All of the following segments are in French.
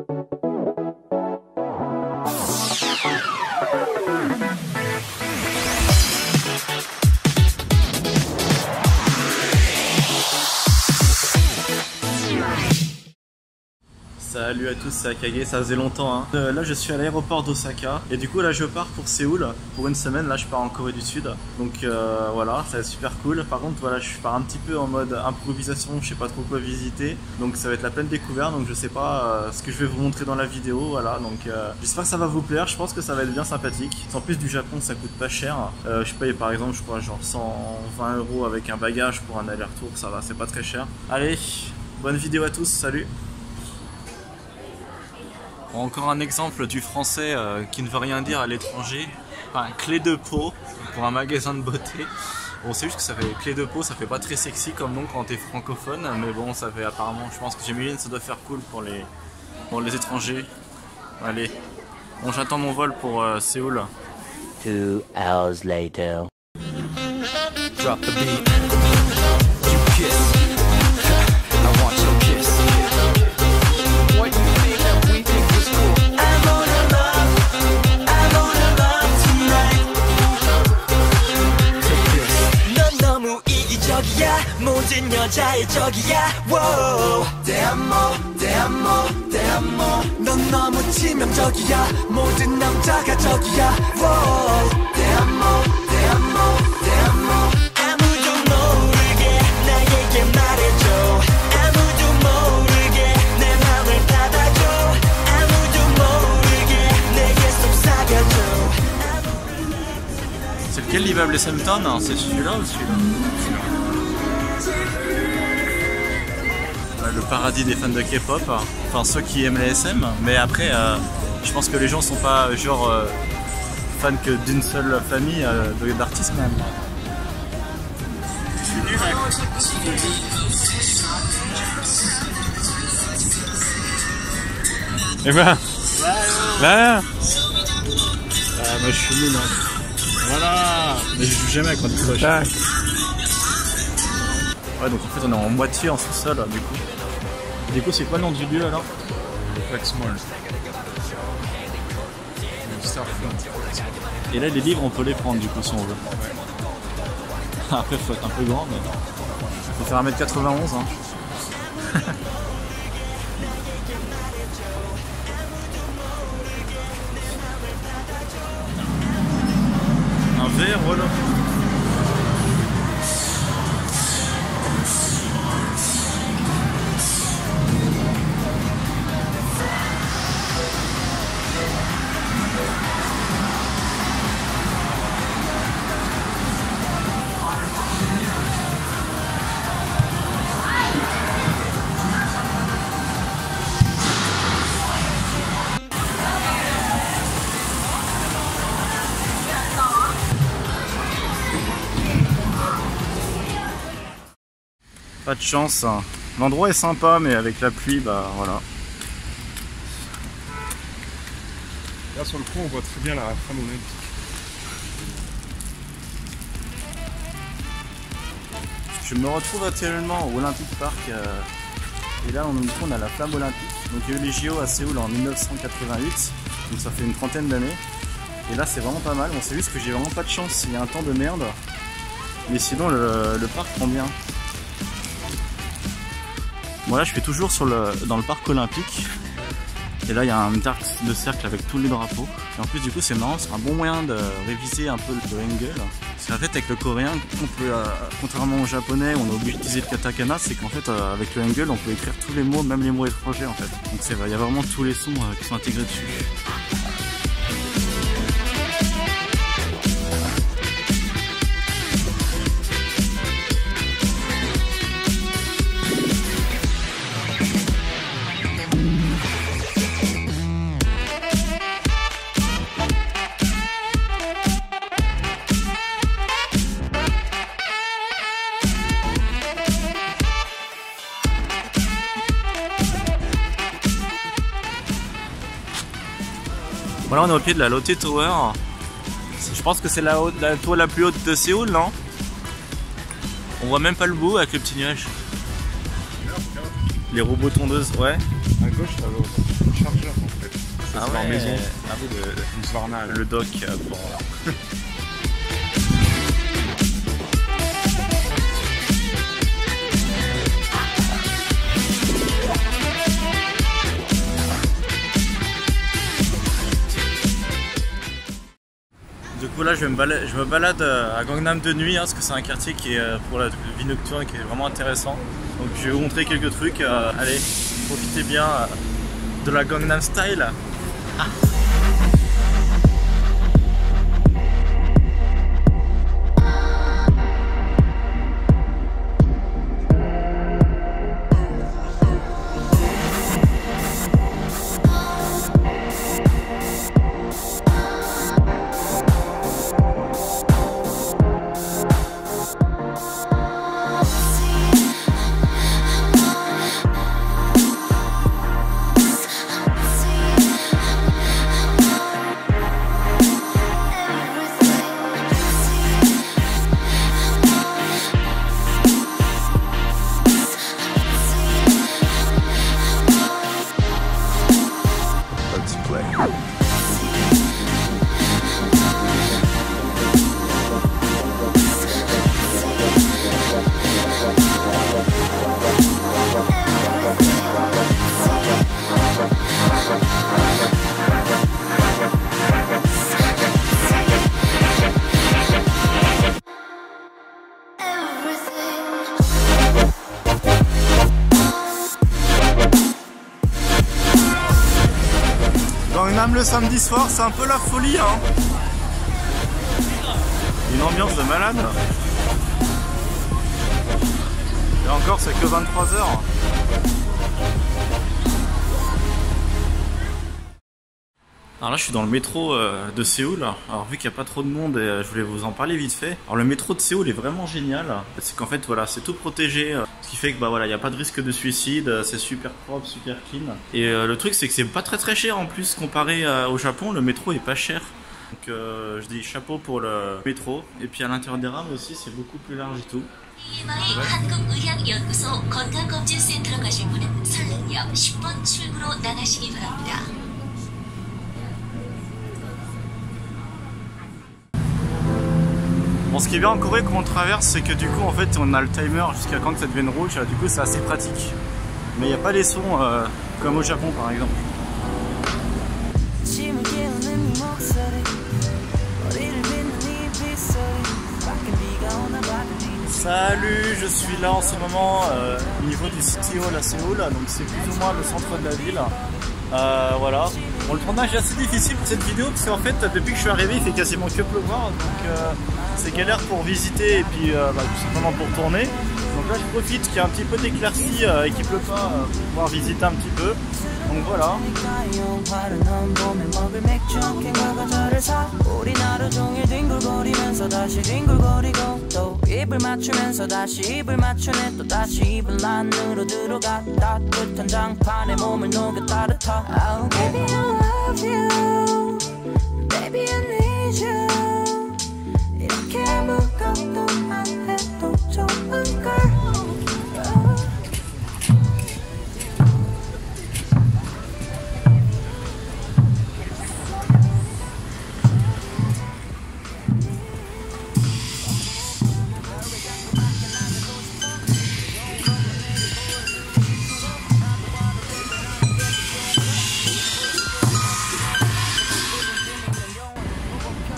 Salut à tous, c'est Akage, ça faisait longtemps hein. Là je suis à l'aéroport d'Osaka et du coup là je pars pour Séoul pour une semaine. Là je pars en Corée du Sud, donc voilà, ça va être super cool. Par contre voilà, je pars un petit peu en mode improvisation, je sais pas trop quoi visiter, donc ça va être la pleine découverte, donc je sais pas ce que je vais vous montrer dans la vidéo. Voilà, donc j'espère que ça va vous plaire, je pense que ça va être bien sympathique. En plus du Japon ça coûte pas cher, je paye par exemple je crois genre 120 € avec un bagage pour un aller-retour, ça va, c'est pas très cher. Allez, bonne vidéo à tous, salut. Encore un exemple du français qui ne veut rien dire à l'étranger. Enfin, clé de peau pour un magasin de beauté. Bon, c'est juste que ça fait clé de peau, ça fait pas très sexy comme nom quand t'es francophone, mais bon, ça fait apparemment, je pense que j'imagine ça doit faire cool pour les étrangers. Allez, bon, j'attends mon vol pour Séoul. 2 hours later. Drop the beat. You kiss. I want your kiss. What you think that we think was cool? I wanna love tonight. Take this. 넌 너무 이기적이야. 모든 여자의 적이야. Whoa. 대한모. 넌 너무 치명적이야. 모든 남자가 적이야. Whoa. 대한모. 아무도 모르게 나에게 말해줘. 아무도 모르게 내 맘을 받아줘. 아무도 모르게 내게 속삭여줘. C'est lequel l'immeuble Sempton? C'est celui-là ou celui-là? Le paradis des fans de K-pop, enfin ceux qui aiment les SM, mais après je pense que les gens sont pas genre fans que d'une seule famille d'artistes même. Et ben là moi je suis nul hein. Voilà, mais je joue jamais quand tu cloche. Ouais, donc en fait on est en moitié en sous-sol du coup. Du coup c'est quoi le nom du lieu alors? Flex Mall. Et là les livres on peut les prendre du coup si on veut. Après il faut être un peu grand mais faut faire 1m91 hein. Un verre voilà. Pas de chance, hein. L'endroit est sympa mais avec la pluie bah voilà. Là sur le coup on voit très bien la flamme olympique. Je me retrouve actuellement au Olympic Park et là on a la flamme olympique. Donc il y a eu les JO à Séoul en 1988, donc ça fait une trentaine d'années. Et là c'est vraiment pas mal, bon c'est juste que j'ai vraiment pas de chance, il y a un temps de merde. Mais sinon le parc prend bien. Bon là je suis toujours dans le parc olympique. Et là il y a un arc de cercle avec tous les drapeaux. Et en plus du coup c'est marrant, c'est un bon moyen de réviser un peu le Hangul. Parce qu'en fait avec le coréen, contrairement au japonais où on est obligé d'utiliser le katakana, c'est qu'en fait avec le Hangul on peut écrire tous les mots, même les mots étrangers en fait. Donc c'est vrai, il y a vraiment tous les sons qui sont intégrés dessus. Voilà, on est au pied de la Lotte Tower. Je pense que c'est la tour la plus haute de Séoul, non? On voit même pas le bout avec le petit nuage. Les robots tondeuses, ouais. À gauche, t'as le chargeur en fait. Ça, c'est leur maison. Ah oui, Une Svarna. le dock pour... Du coup là je me balade à Gangnam de nuit, hein, parce que c'est un quartier qui est pour la vie nocturne qui est vraiment intéressant. Donc je vais vous montrer quelques trucs. Allez, profitez bien de la Gangnam Style. Ah. Gangnam le samedi soir, c'est un peu la folie, hein. Une ambiance de malade. Et encore, c'est que 23 h. Alors là je suis dans le métro de Séoul. Alors vu qu'il n'y a pas trop de monde, je voulais vous en parler vite fait. Alors le métro de Séoul est vraiment génial. C'est qu'en fait voilà, c'est tout protégé, ce qui fait que bah voilà, il n'y a pas de risque de suicide, c'est super propre, super clean. Et le truc c'est que c'est pas très cher en plus comparé au Japon, le métro est pas cher. Donc je dis chapeau pour le métro. Et puis à l'intérieur des rames aussi c'est beaucoup plus large et tout. Bon, ce qui est bien en Corée quand on traverse, c'est que du coup en fait on a le timer jusqu'à quand que ça devienne rouge, du coup c'est assez pratique. Mais il n'y a pas les sons comme au Japon par exemple. Salut, je suis là en ce moment au niveau du City Hall à Séoul, donc c'est plus ou moins le centre de la ville. Voilà. Bon, le tournage est assez difficile pour cette vidéo parce qu'en fait depuis que je suis arrivé il fait quasiment que pleuvoir, donc c'est galère pour visiter et puis tout simplement pour tourner. Donc là je profite qu'il y a un petit peu d'éclaircie et qu'il pleut pas pour pouvoir visiter un petit peu. Donc voilà.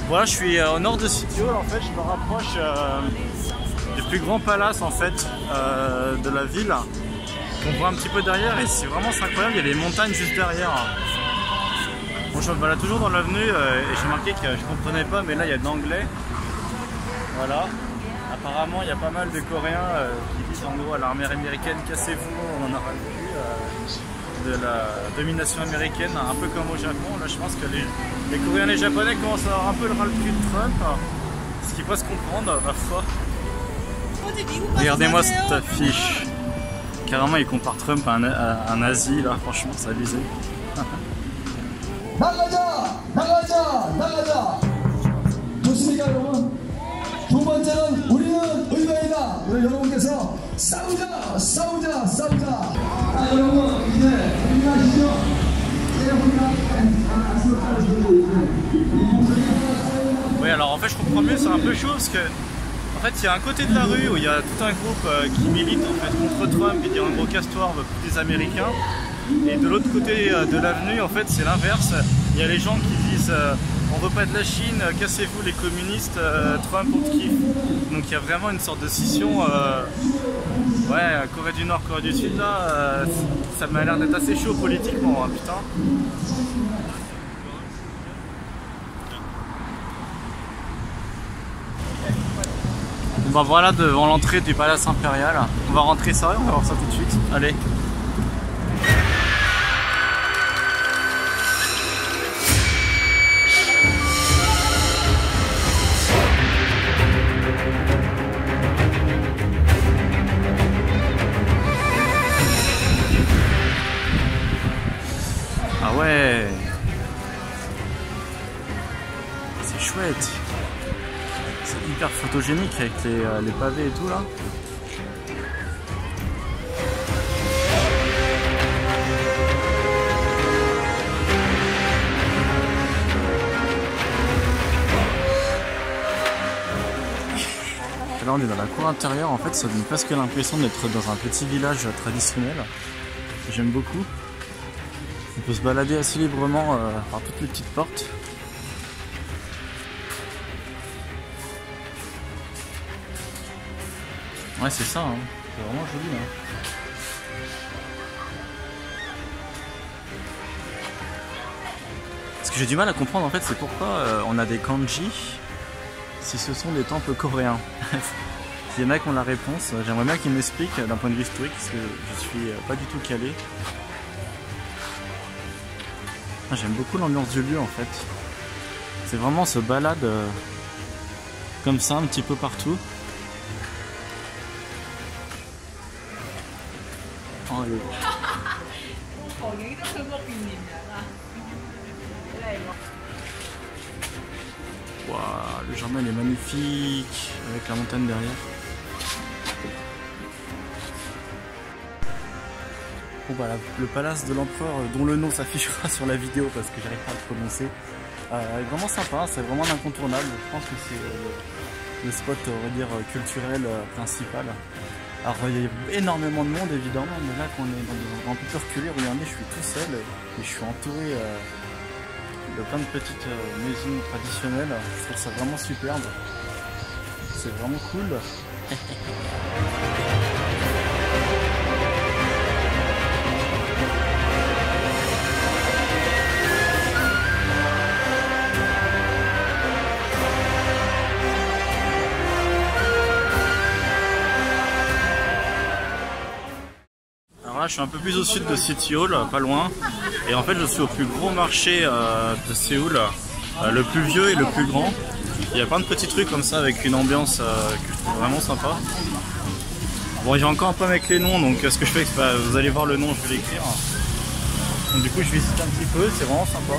Voilà, je suis au nord de City Hall, en fait, je me rapproche du plus grand palace en fait de la ville. On voit un petit peu derrière et c'est vraiment incroyable, il y a les montagnes juste derrière. Bon, je me balade toujours dans l'avenue et j'ai remarqué que je comprenais pas, mais là il y a de l'anglais. Voilà. Apparemment il y a pas mal de Coréens qui disent en gros à l'armée américaine cassez-vous, on en aura vu. De la domination américaine, un peu comme au Japon. Là je pense que les Coréens et les Japonais commencent à avoir un peu le ras-le-cul de Trump, ce qui peut se comprendre, ma foi. Regardez-moi cette affiche. Carrément il compare Trump à un nazi, là franchement c'est abusé. 두 번째는 우리는 의회이다. 우리 여러분께서 싸우자, 싸우자, 싸우자. 자, 여러분 이제 준비하시죠. Oui, alors en fait je comprends mieux, c'est un peu chaud parce que en fait il y a un côté de la rue où il y a tout un groupe qui milite en fait contre Trump et dit en gros casse-toi, on veut plus des Américains. Et de l'autre côté de l'avenue en fait c'est l'inverse, il y a les gens qui disent on veut pas de la Chine, cassez-vous les communistes, Trump on te kiffe. Donc il y a vraiment une sorte de scission, ouais, Corée du Nord, Corée du Sud là, ça m'a l'air d'être assez chaud politiquement, hein, putain. Bon bah voilà devant l'entrée du Palace Impérial, on va rentrer ça et on va voir ça tout de suite, allez. Ah ouais, c'est chouette, c'est hyper photogénique avec les pavés et tout là. Là on est dans la cour intérieure, en fait ça donne presque l'impression d'être dans un petit village traditionnel. J'aime beaucoup. On peut se balader assez librement par toutes les petites portes. Ouais c'est ça, hein. C'est vraiment joli hein. Ce que j'ai du mal à comprendre en fait c'est pourquoi on a des kanji si ce sont des temples coréens. S'il y en a qui ont la réponse, j'aimerais bien qu'ils m'expliquent d'un point de vue historique parce que je suis pas du tout calé. J'aime beaucoup l'ambiance du lieu en fait. C'est vraiment se balade comme ça un petit peu partout. Oh, wow, le jardin il est magnifique avec la montagne derrière. Bon bah le palace de l'empereur dont le nom s'affichera sur la vidéo parce que j'arrive pas à le prononcer. Vraiment sympa, c'est vraiment un incontournable. Je pense que c'est le spot on va dire culturel principal. Alors il y a énormément de monde évidemment, mais là quand on est dans des endroits un peu plus reculés, regardez je suis tout seul et je suis entouré de plein de petites maisons traditionnelles. Je trouve ça vraiment superbe. C'est vraiment cool. Là, je suis un peu plus au sud de City Hall, pas loin, et en fait je suis au plus gros marché de Séoul, le plus vieux et le plus grand. Il y a plein de petits trucs comme ça avec une ambiance que je trouve vraiment sympa. Bon, il y a encore un peu avec les noms, donc ce que je fais, vous allez voir le nom, je vais l'écrire. Donc du coup je visite un petit peu, c'est vraiment sympa.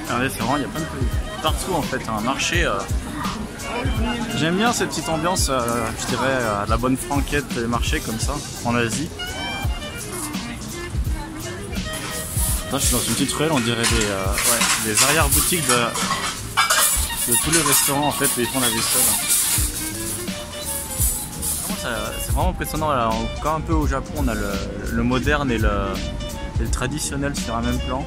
Regardez, c'est vraiment, il y a plein de partout en fait, un marché. J'aime bien cette petite ambiance, je dirais, la bonne franquette des marchés comme ça, en Asie. Là, je suis dans une petite ruelle, on dirait des arrière-boutiques de tous les restaurants en fait où ils font la vaisselle. C'est vraiment impressionnant, là, encore un peu au Japon, on a le moderne et le traditionnel sur un même plan.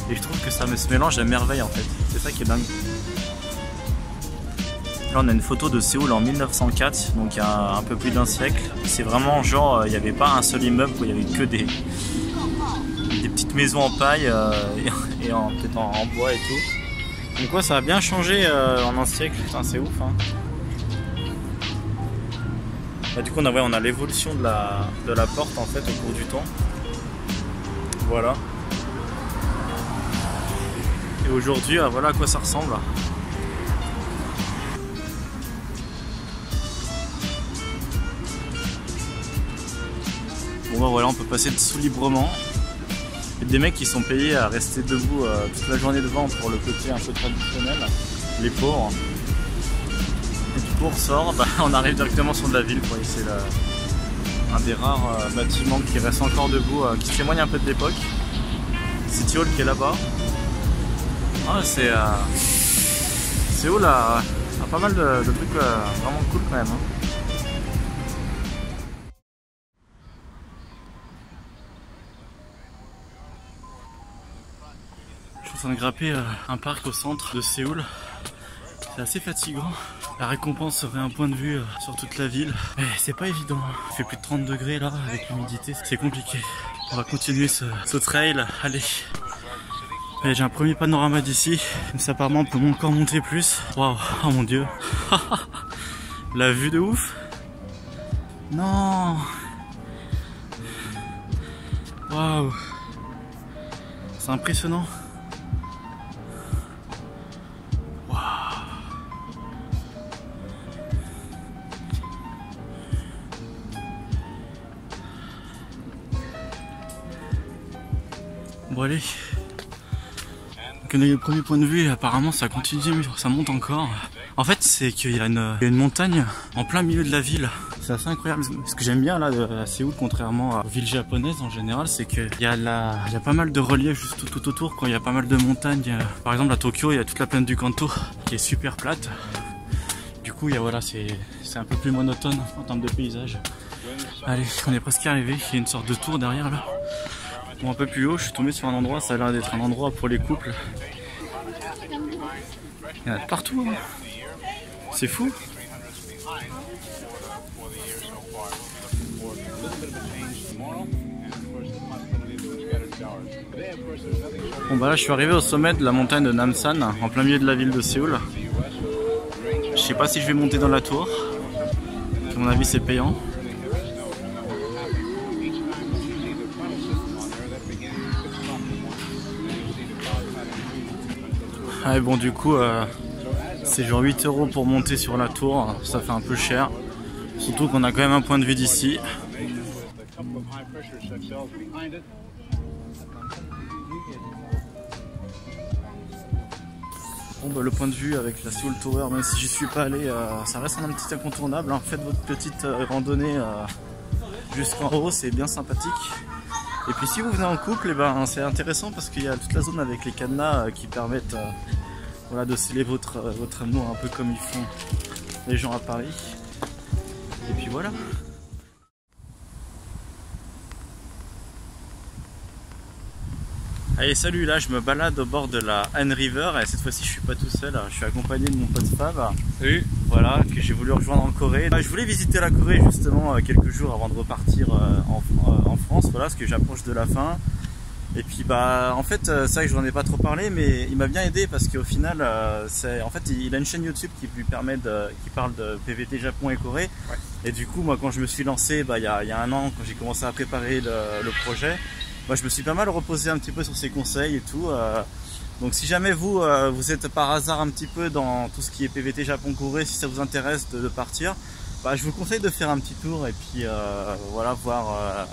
Et je trouve que ça se mélange à merveille en fait, c'est ça qui est dingue. Là on a une photo de Séoul en 1904, donc il y a un peu plus d'un siècle. C'est vraiment genre, il n'y avait pas un seul immeuble, il n'y avait que des petites maisons en paille et peut-être en bois et tout. Donc ouais, ça a bien changé en un siècle, putain c'est ouf hein. Bah, du coup on a l'évolution de la porte en fait au cours du temps. Voilà. Et aujourd'hui, voilà à quoi ça ressemble. Bon bah voilà, on peut passer dessous librement. Il y a des mecs qui sont payés à rester debout toute la journée devant pour le côté un peu traditionnel, les pauvres. Et du coup on ressort, on arrive directement sur de la ville quoi. C'est un des rares bâtiments qui reste encore debout, qui témoigne un peu de l'époque. City Hall qui est là-bas. Ah, Séoul a pas mal de trucs vraiment cool quand même. Je suis en train de grimper un parc au centre de Séoul. C'est assez fatigant. La récompense serait un point de vue sur toute la ville. Mais c'est pas évident. Il fait plus de 30 degrés là avec l'humidité. C'est compliqué. On va continuer ce trail. Allez. J'ai un premier panorama d'ici. Comme ça apparemment on peut encore monter plus. Waouh. Oh mon dieu. La vue de ouf. Non. Waouh. C'est impressionnant. Bon allez, donc on a eu le premier point de vue et apparemment ça continue, ça monte encore. En fait c'est qu'il y a une montagne en plein milieu de la ville. C'est assez incroyable. Ce que j'aime bien là à Séoul, contrairement aux villes japonaises en général, c'est qu'il y a pas mal de relief juste tout autour. Quand il y a pas mal de montagnes, par exemple à Tokyo il y a toute la plaine du Kanto qui est super plate. Du coup voilà, c'est un peu plus monotone en termes de paysage. Allez, on est presque arrivé, il y a une sorte de tour derrière là. Bon, un peu plus haut, je suis tombé sur un endroit, ça a l'air d'être un endroit pour les couples. Il y en a de partout, hein. C'est fou. Bon bah là je suis arrivé au sommet de la montagne de Namsan, en plein milieu de la ville de Séoul. Je sais pas si je vais monter dans la tour, à mon avis c'est payant. Ah et bon du coup c'est genre 8 € pour monter sur la tour, ça fait un peu cher. Surtout qu'on a quand même un point de vue d'ici. Bon bah le point de vue avec la Seoul Tower, même si j'y suis pas allé, ça reste un petit incontournable. Hein. Faites votre petite randonnée jusqu'en haut, c'est bien sympathique. Et puis si vous venez en couple, c'est intéressant parce qu'il y a toute la zone avec les cadenas qui permettent voilà, de sceller votre amour un peu comme ils font les gens à Paris. Et puis voilà. Allez salut, là je me balade au bord de la Han River et cette fois-ci je suis pas tout seul, je suis accompagné de mon pote Fab. Salut. Voilà, que j'ai voulu rejoindre en Corée. Je voulais visiter la Corée justement quelques jours avant de repartir en France, voilà, parce que j'approche de la fin. Et puis en fait c'est vrai que je n'en ai pas trop parlé, mais il m'a bien aidé parce qu'au final en fait il a une chaîne YouTube qui lui permet qui parle de PVT Japon et Corée. Ouais. Et du coup moi quand je me suis lancé il y a un an, quand j'ai commencé à préparer le projet, je me suis pas mal reposé un petit peu sur ses conseils et tout. Donc si jamais vous êtes par hasard un petit peu dans tout ce qui est PVT Japon-Corée, si ça vous intéresse de partir, je vous conseille de faire un petit tour et puis voilà, voir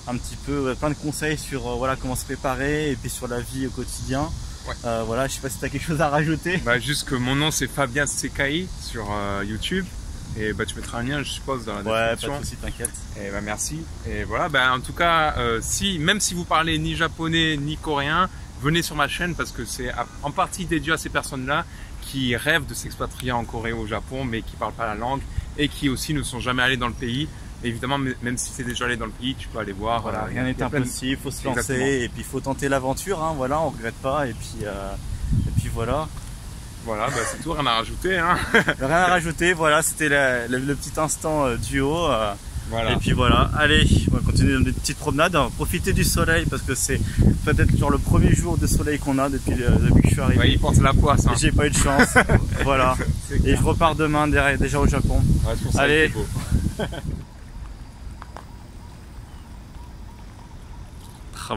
un petit peu plein de conseils sur voilà, comment se préparer et puis sur la vie au quotidien. Ouais. Voilà, je sais pas si tu as quelque chose à rajouter. Juste que mon nom c'est Fabien Sekai sur YouTube. Et tu mettras un lien je suppose dans la description. Ouais, pas de soucis, t'inquiète. Et merci. Et voilà, en tout cas, même si vous parlez ni japonais ni coréen, venez sur ma chaîne parce que c'est en partie dédié à ces personnes-là qui rêvent de s'expatrier en Corée ou au Japon mais qui ne parlent pas la langue et qui aussi ne sont jamais allés dans le pays. Et évidemment, même si tu es déjà allé dans le pays, tu peux aller voir. Voilà, rien n'est impossible, il faut se lancer. Exactement. Et puis il faut tenter l'aventure, hein, voilà, on ne regrette pas. Et puis voilà. Voilà, c'est tout, rien à rajouter. Hein. Rien à rajouter, voilà, c'était le petit instant duo. Voilà. Et puis voilà, allez, on va continuer dans des petites promenades. Profitez du soleil parce que c'est peut-être genre le premier jour de soleil qu'on a depuis que je suis arrivé. Ouais, il porte la poisse. Hein. J'ai pas eu de chance. Voilà. Et je repars demain déjà au Japon. Ouais, pour ça, allez.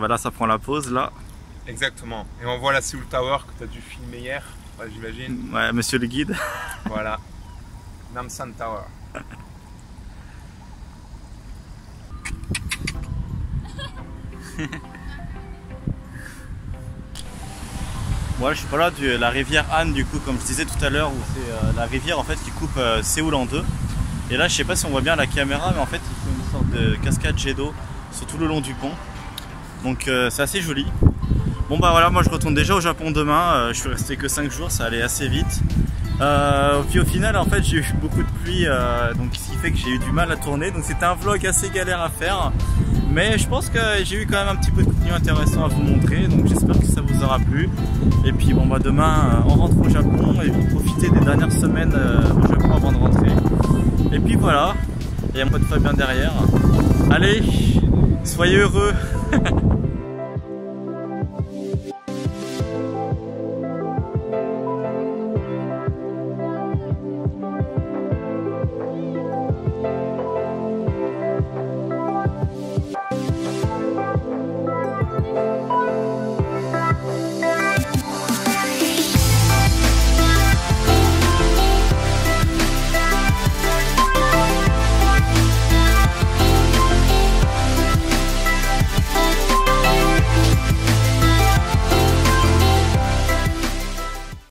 Là, ça prend la pause là. Exactement. Et on voit la Seoul Tower que tu as dû filmer hier, ouais, j'imagine. Ouais, monsieur le guide. Voilà. Namsan Tower. Moi, je suis pas là de la rivière Han, du coup, comme je disais tout à l'heure, où c'est la rivière en fait qui coupe Séoul en deux. Et là, je sais pas si on voit bien la caméra, mais en fait, il fait une sorte de cascade jet d'eau sur tout le long du pont. Donc, c'est assez joli. Bon, bah voilà, moi je retourne déjà au Japon demain. Je suis resté que 5 jours, ça allait assez vite. Puis au final, en fait, j'ai eu beaucoup de pluie, donc ce qui fait que j'ai eu du mal à tourner. Donc, c'était un vlog assez galère à faire. Mais je pense que j'ai eu quand même un petit peu de contenu intéressant à vous montrer, donc j'espère que ça vous aura plu. Et puis bon bah demain on rentre au Japon et puis profiter des dernières semaines au Japon avant de rentrer. Et puis voilà, il y a un pote Fabien derrière. Allez, soyez heureux.